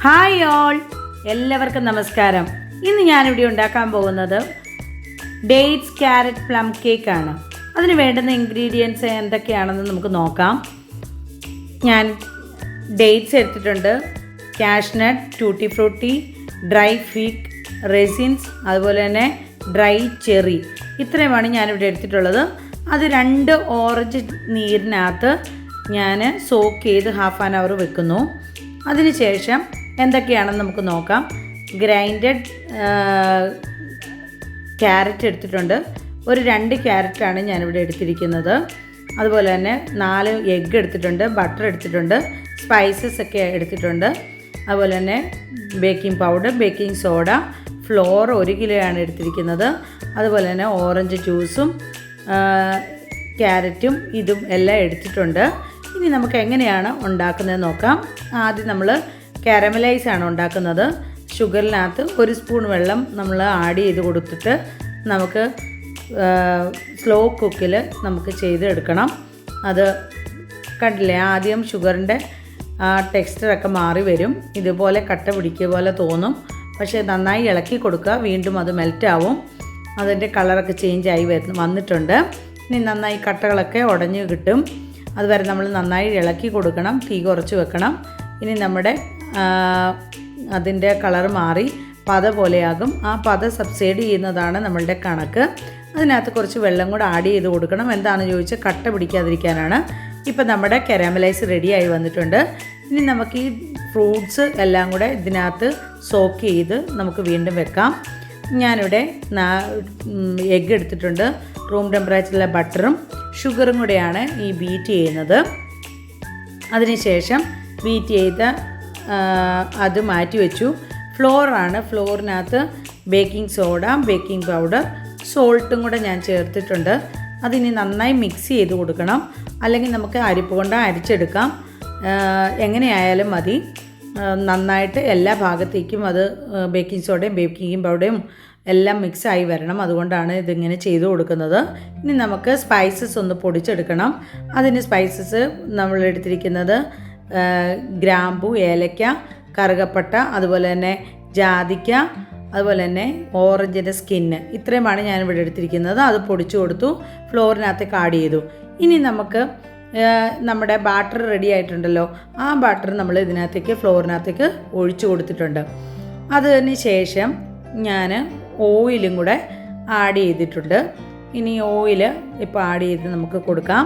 Hi all, എല്ലാവർക്കും നമസ്കാരം. ഇന്ന് ഞാനിവിടെ ഉണ്ടാക്കാൻ പോകുന്നത് ഡേറ്റ്സ് ക്യാരറ്റ് പ്ലം കേക്കാണ്. അതിന് വേണ്ടുന്ന ഇൻഗ്രീഡിയൻസ് എന്തൊക്കെയാണെന്ന് നമുക്ക് നോക്കാം. ഞാൻ ഡേറ്റ്സ് എടുത്തിട്ടുണ്ട്, cashew nut, tutti Frooti, dry fig, resins, അതുപോലെ തന്നെ ഡ്രൈ ചെറി. ഇത്രയുമാണ് ഞാനിവിടെ എടുത്തിട്ടുള്ളത്. അത് 2 ഓറഞ്ച് നീരിനകത്ത് ഞാൻ സോക്ക് ചെയ്ത് ഹാഫ് ആൻ അവർ വെക്കുന്നു. അതിനുശേഷം എന്തൊക്കെയാണെന്ന് നമുക്ക് നോക്കാം. ഗ്രൈൻഡഡ് ക്യാരറ്റ് എടുത്തിട്ടുണ്ട്. ഒരു 2 ക്യാരറ്റാണ് ഞാനിവിടെ എടുത്തിരിക്കുന്നത്. അതുപോലെ തന്നെ 4 എഗ്ഗ് എടുത്തിട്ടുണ്ട്, ബട്ടർ എടുത്തിട്ടുണ്ട്, സ്പൈസസ് ഒക്കെ എടുത്തിട്ടുണ്ട്. അതുപോലെ തന്നെ baking powder, baking soda, floor 1 കിലോയാണ് എടുത്തിരിക്കുന്നത്. അതുപോലെ തന്നെ ഓറഞ്ച് ജ്യൂസും ക്യാരറ്റും ഇതും എല്ലാം എടുത്തിട്ടുണ്ട്. ഇനി നമുക്ക് എങ്ങനെയാണ് ഉണ്ടാക്കുന്നത് നോക്കാം. ആദ്യം നമ്മൾ കാരമലൈസ് ആണ് ഉണ്ടാക്കുന്നത്. ഷുഗറിനകത്ത് 1 സ്പൂൺ വെള്ളം നമ്മൾ ആഡ് ചെയ്ത് കൊടുത്തിട്ട് നമുക്ക് സ്ലോ കുക്കിൽ നമുക്ക് ചെയ്തെടുക്കണം. അത് കണ്ടില്ലേ, ആദ്യം ഷുഗറിൻ്റെ ആ ടെക്സ്ചറൊക്കെ മാറി വരും. ഇതുപോലെ കട്ട പിടിക്കുക പോലെ തോന്നും. പക്ഷേ നന്നായി ഇളക്കി കൊടുക്കുക, വീണ്ടും അത് മെൽറ്റാവും. അതിൻ്റെ കളറൊക്കെ ചേഞ്ചായി വന്നിട്ടുണ്ട്. ഇനി നന്നായി കട്ടകളൊക്കെ ഉടഞ്ഞ് കിട്ടും. അതുവരെ നമ്മൾ നന്നായി ഇളക്കി കൊടുക്കണം, തീ കുറച്ച് വെക്കണം. ഇനി നമ്മുടെ അതിൻ്റെ കളർ മാറി പത പോലെയാകും. ആ പത സബ്സൈഡ് ചെയ്യുന്നതാണ് നമ്മളുടെ കണക്ക്. അതിനകത്ത് കുറച്ച് വെള്ളം കൂടെ ആഡ് ചെയ്ത് കൊടുക്കണം. എന്താണെന്ന് ചോദിച്ചാൽ കട്ട പിടിക്കാതിരിക്കാനാണ്. ഇപ്പം നമ്മുടെ കാരമലൈസ് റെഡിയായി വന്നിട്ടുണ്ട്. ഇനി നമുക്ക് ഈ ഫ്രൂട്ട്സ് എല്ലാം കൂടെ ഇതിനകത്ത് സോക്ക് ചെയ്ത് നമുക്ക് വീണ്ടും വെക്കാം. ഞാനിവിടെ എഗ്ഗ് എടുത്തിട്ടുണ്ട്. റൂം ടെമ്പറേച്ചറിലെ ബട്ടറും ഷുഗറും കൂടെയാണ് ഈ ബീറ്റ് ചെയ്യുന്നത്. അതിനുശേഷം ബീറ്റ് ചെയ്ത അത് മാറ്റി വെച്ചു. ഫ്ലോറാണ്. ഫ്ലോറിനകത്ത് ബേക്കിംഗ് സോഡ, ബേക്കിംഗ് പൗഡർ, സോൾട്ടും കൂടെ ഞാൻ ചേർത്തിട്ടുണ്ട്. അതിനി നന്നായി മിക്സ് ചെയ്ത് കൊടുക്കണം. അല്ലെങ്കിൽ നമുക്ക് അരിപ്പ് കൊണ്ട് അരിച്ചെടുക്കാം, എങ്ങനെയായാലും മതി. നന്നായിട്ട് എല്ലാ ഭാഗത്തേക്കും അത് ബേക്കിംഗ് സോഡയും ബേക്കിംഗ് പൗഡറും എല്ലാം മിക്സായി വരണം. അതുകൊണ്ടാണ് ഇതിങ്ങനെ ചെയ്ത് കൊടുക്കുന്നത്. ഇനി നമുക്ക് സ്പൈസസ് ഒന്ന് പൊടിച്ചെടുക്കണം. അതിന് സ്പൈസസ് നമ്മൾ എടുത്തിരിക്കുന്നത് ഗ്രാമ്പു, ഏലക്ക, കറുകപ്പട്ട, അതുപോലെ തന്നെ ജാതിക്ക, അതുപോലെ തന്നെ ഓറഞ്ചിൻ്റെ സ്കിന്ന്. ഇത്രയുമാണ് ഞാനിവിടെ എടുത്തിരിക്കുന്നത്. അത് പൊടിച്ചു കൊടുത്തു, ഫ്ലോറിനകത്തേക്ക് ആഡ് ചെയ്തു. ഇനി നമുക്ക് നമ്മുടെ ബാറ്റർ റെഡി ആയിട്ടുണ്ടല്ലോ, ആ ബാറ്റർ നമ്മൾ ഇതിനകത്തേക്ക് ഫ്ലോറിനകത്തേക്ക് ഒഴിച്ചു കൊടുത്തിട്ടുണ്ട്. അതിന് ശേഷം ഞാൻ ഓയിലും കൂടെ ആഡ് ചെയ്തിട്ടുണ്ട്. ഇനി ഓയിൽ ഇപ്പോൾ ആഡ് ചെയ്ത് നമുക്ക് കൊടുക്കാം.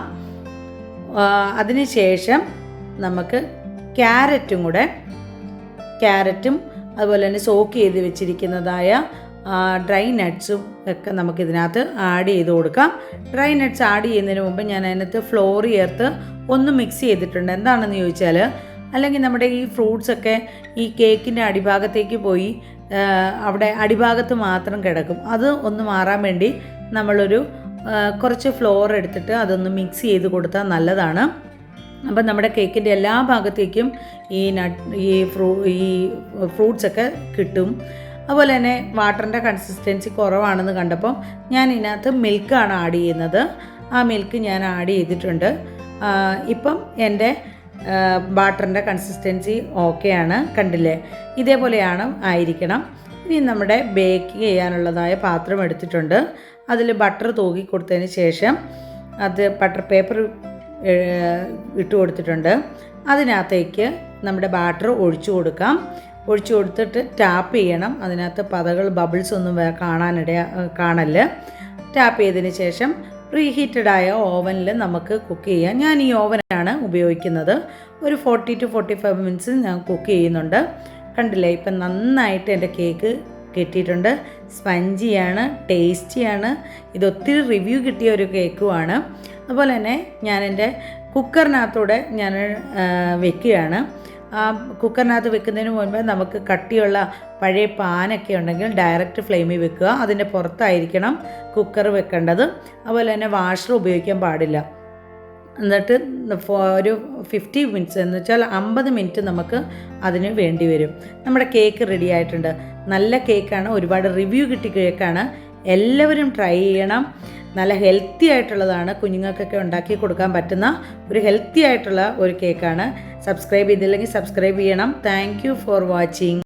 അതിന് ശേഷം നമുക്ക് ക്യാരറ്റും അതുപോലെ തന്നെ സോക്ക് ചെയ്ത് വെച്ചിരിക്കുന്നതായ ഡ്രൈ നട്ട്സും ഒക്കെ നമുക്കിതിനകത്ത് ആഡ് ചെയ്ത് കൊടുക്കാം. ഡ്രൈ നട്ട്സ് ആഡ് ചെയ്യുന്നതിന് മുമ്പ് ഞാൻ അതിനകത്ത് ഫ്ലോർ ചേർത്ത് ഒന്ന് മിക്സ് ചെയ്തിട്ടുണ്ട്. എന്താണെന്ന് ചോദിച്ചാൽ, അല്ലെങ്കിൽ നമ്മുടെ ഈ ഫ്രൂട്ട്സൊക്കെ ഈ കേക്കിൻ്റെ അടിഭാഗത്തേക്ക് പോയി അവിടെ അടിഭാഗത്ത് മാത്രം കിടക്കും. അത് ഒന്ന് മാറാൻ വേണ്ടി നമ്മളൊരു കുറച്ച് ഫ്ലോർ എടുത്തിട്ട് അതൊന്ന് മിക്സ് ചെയ്ത് കൊടുത്താൽ നല്ലതാണ്. അപ്പം നമ്മുടെ കേക്കിൻ്റെ എല്ലാ ഭാഗത്തേക്കും ഈ ഫ്രൂട്ട്സൊക്കെ കിട്ടും. അതുപോലെ തന്നെ വാട്ടറിൻ്റെ കൺസിസ്റ്റൻസി കുറവാണെന്ന് കണ്ടപ്പം ഞാൻ ഇതിനകത്ത് മിൽക്കാണ് ആഡ് ചെയ്യുന്നത്. ആ മിൽക്ക് ഞാൻ ആഡ് ചെയ്തിട്ടുണ്ട്. ഇപ്പം എൻ്റെ ബാറ്ററിൻ്റെ കൺസിസ്റ്റൻസി ഓക്കെയാണ്. കണ്ടില്ലേ, ഇതേപോലെയാണ് ആയിരിക്കണം. ഇനി നമ്മുടെ ബേക്ക് ചെയ്യാനുള്ളതായ പാത്രം എടുത്തിട്ടുണ്ട്. അതിൽ ബട്ടർ തൂക്കി കൊടുത്തതിന് ശേഷം അത് ബട്ടർ പേപ്പർ ഇട്ട് കൊടുത്തിട്ടുണ്ട്. അതിനകത്തേക്ക് നമ്മുടെ ബാറ്റർ ഒഴിച്ചു കൊടുക്കാം. ഒഴിച്ചു കൊടുത്തിട്ട് ടാപ്പ് ചെയ്യണം. അതിനകത്ത് പതകൾ, ബബിൾസ് ഒന്നും കാണല്. ടാപ്പ് ചെയ്തതിന് ശേഷം പ്രീഹീറ്റഡായ ഓവനിൽ നമുക്ക് കുക്ക് ചെയ്യാം. ഞാൻ ഈ ഓവനാണ് ഉപയോഗിക്കുന്നത്. ഒരു 40 to 45 മിനിറ്റ്സ് ഞാൻ കുക്ക് ചെയ്യുന്നുണ്ട്. കണ്ടില്ലേ, ഇപ്പം നന്നായിട്ട് എൻ്റെ കേക്ക് കിട്ടിയിട്ടുണ്ട്. സ്പഞ്ചിയാണ്, ടേസ്റ്റിയാണ്. ഇതൊത്തിരി റിവ്യൂ കിട്ടിയ ഒരു കേക്കുമാണ്. അതുപോലെ തന്നെ ഞാൻ എൻ്റെ കുക്കറിനകത്തൂടെ ഞാൻ വെക്കുകയാണ്. ആ കുക്കറിനകത്ത് വെക്കുന്നതിന് മുൻപ് നമുക്ക് കട്ടിയുള്ള പഴയ പാനൊക്കെ ഉണ്ടെങ്കിൽ ഡയറക്റ്റ് ഫ്ലെയിമിൽ വെക്കുക. അതിൻ്റെ പുറത്തായിരിക്കണം കുക്കർ വെക്കേണ്ടത്. അതുപോലെ തന്നെ വാഷർ ഉപയോഗിക്കാൻ പാടില്ല. എന്നിട്ട് ഒരു 50 മിനിറ്റ്സ് എന്ന് വെച്ചാൽ 50 മിനിറ്റ് നമുക്ക് അതിന് വേണ്ടി വരും. നമ്മുടെ കേക്ക് റെഡി ആയിട്ടുണ്ട്. നല്ല കേക്കാണ്, ഒരുപാട് റിവ്യൂ കിട്ടിയ കേക്കാണ്. എല്ലാവരും ട്രൈ ചെയ്യണം. നല്ല ഹെൽത്തി ആയിട്ടുള്ളതാണ്. കുഞ്ഞുങ്ങൾക്കൊക്കെ ഉണ്ടാക്കി കൊടുക്കാൻ പറ്റുന്ന ഒരു ഹെൽത്തി ആയിട്ടുള്ള ഒരു കേക്കാണ്. സബ്സ്ക്രൈബ് ചെയ്തില്ലെങ്കിൽ സബ്സ്ക്രൈബ് ചെയ്യണം. Thank you for watching.